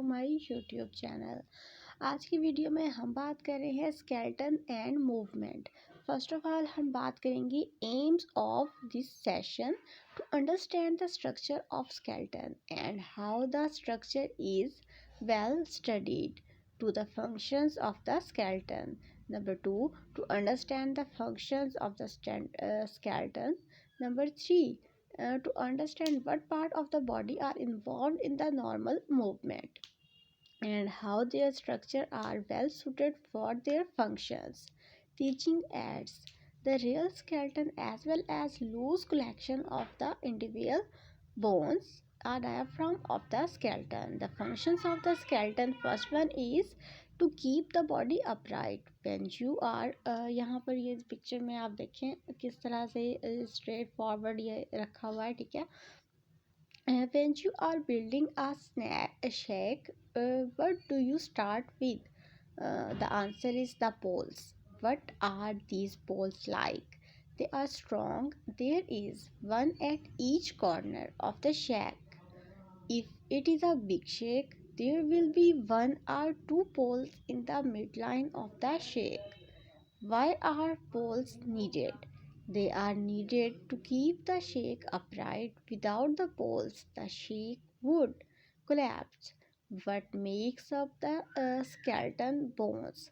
To my YouTube channel. आज की video में हम बात कर रहे हैं skeleton and movement. First of all हम बात करेंगे aims of this session to understand the structure of skeleton and how the structure is well studied to the functions of the skeleton. Number 2, to understand the functions of the skeleton. Number 3, to understand what part of the body are involved in the normal movement and how their structure are well suited for their functions. Teaching aids. The real skeleton as well as loose collection of the individual bones are diaphragm of the skeleton. The functions of the skeleton, first one is to keep the body upright. When you are यहाँ पर ये picture में आप देखें किस तरह से straight forward ये रखा हुआ है, ठीक है। When you are building a shack, what do you start with? The answer is the poles. What are these poles like? They are strong. There is one at each corner of the shack. If it is a big shack, there will be one or two poles in the midline of the shack. Why are poles needed? They are needed to keep the shack upright. Without the poles, the shack would collapse. What makes up the skeleton bones?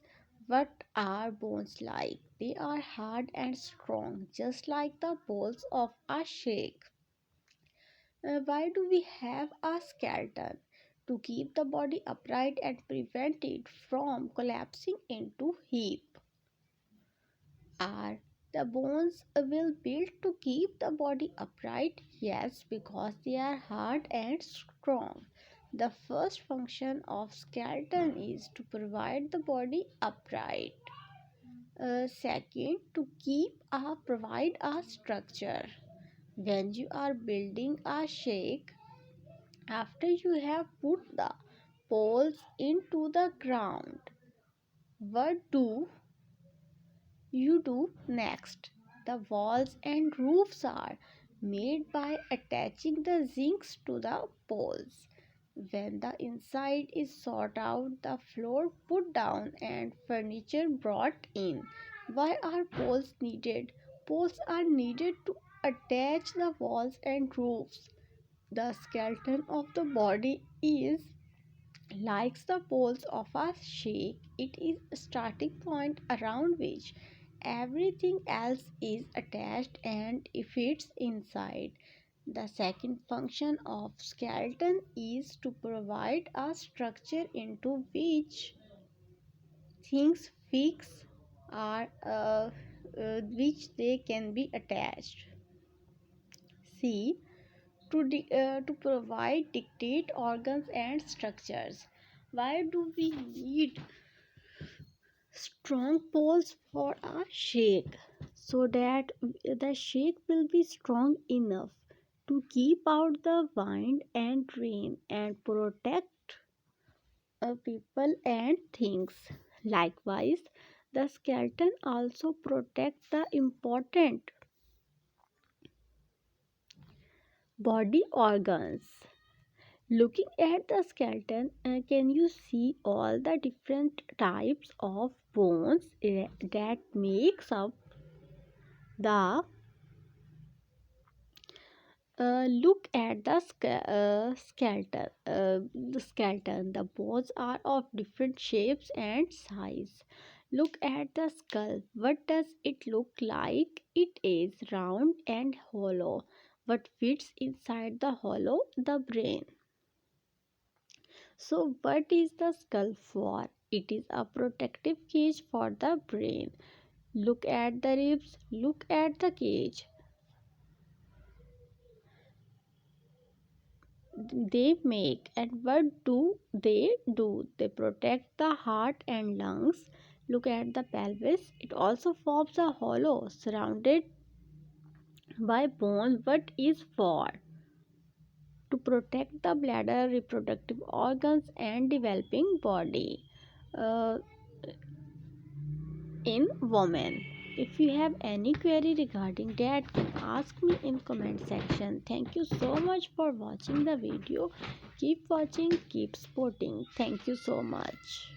What are bones like? They are hard and strong, just like the bones of a shack. Why do we have a skeleton? To keep the body upright and prevent it from collapsing into heap. Are the bones will built to keep the body upright? Yes, because they are hard and strong. The first function of skeleton is to provide the body upright. Second, to provide a structure. When you are building a shack, after you have put the poles into the ground, what do you do next? The walls and roofs are made by attaching the zincs to the poles. When the inside is sought out, the floor put down and furniture brought in. Why are poles needed? Poles are needed to attach the walls and roofs. The skeleton of the body is like the poles of a shack. It is a starting point around which everything else is attached and fits inside. The second function of skeleton is to provide a structure into which things fix are which they can be attached. C. To provide dictate organs and structures. Why do we need strong poles for a shake? So that the shake will be strong enough to keep out the wind and rain and protect people and things. Likewise, the skeleton also protects the important body organs. Looking at the skeleton, can you see all the different types of bones that makes up the look at the skeleton. The bones are of different shapes and size. Look at the skull. What does it look like? It is round and hollow. What fits inside the hollow? The brain. So, what is the skull for? It is a protective cage for the brain. Look at the ribs. Look at the cage. They make, and what do? They protect the heart and lungs. Look at the pelvis. It also forms a hollow surrounded by bone. What is for? To protect the bladder, reproductive organs, and developing body. Uh, in women If you have any query regarding that, can ask me in comment section. Thank you so much for watching the video. Keep watching, keep supporting. Thank you so much.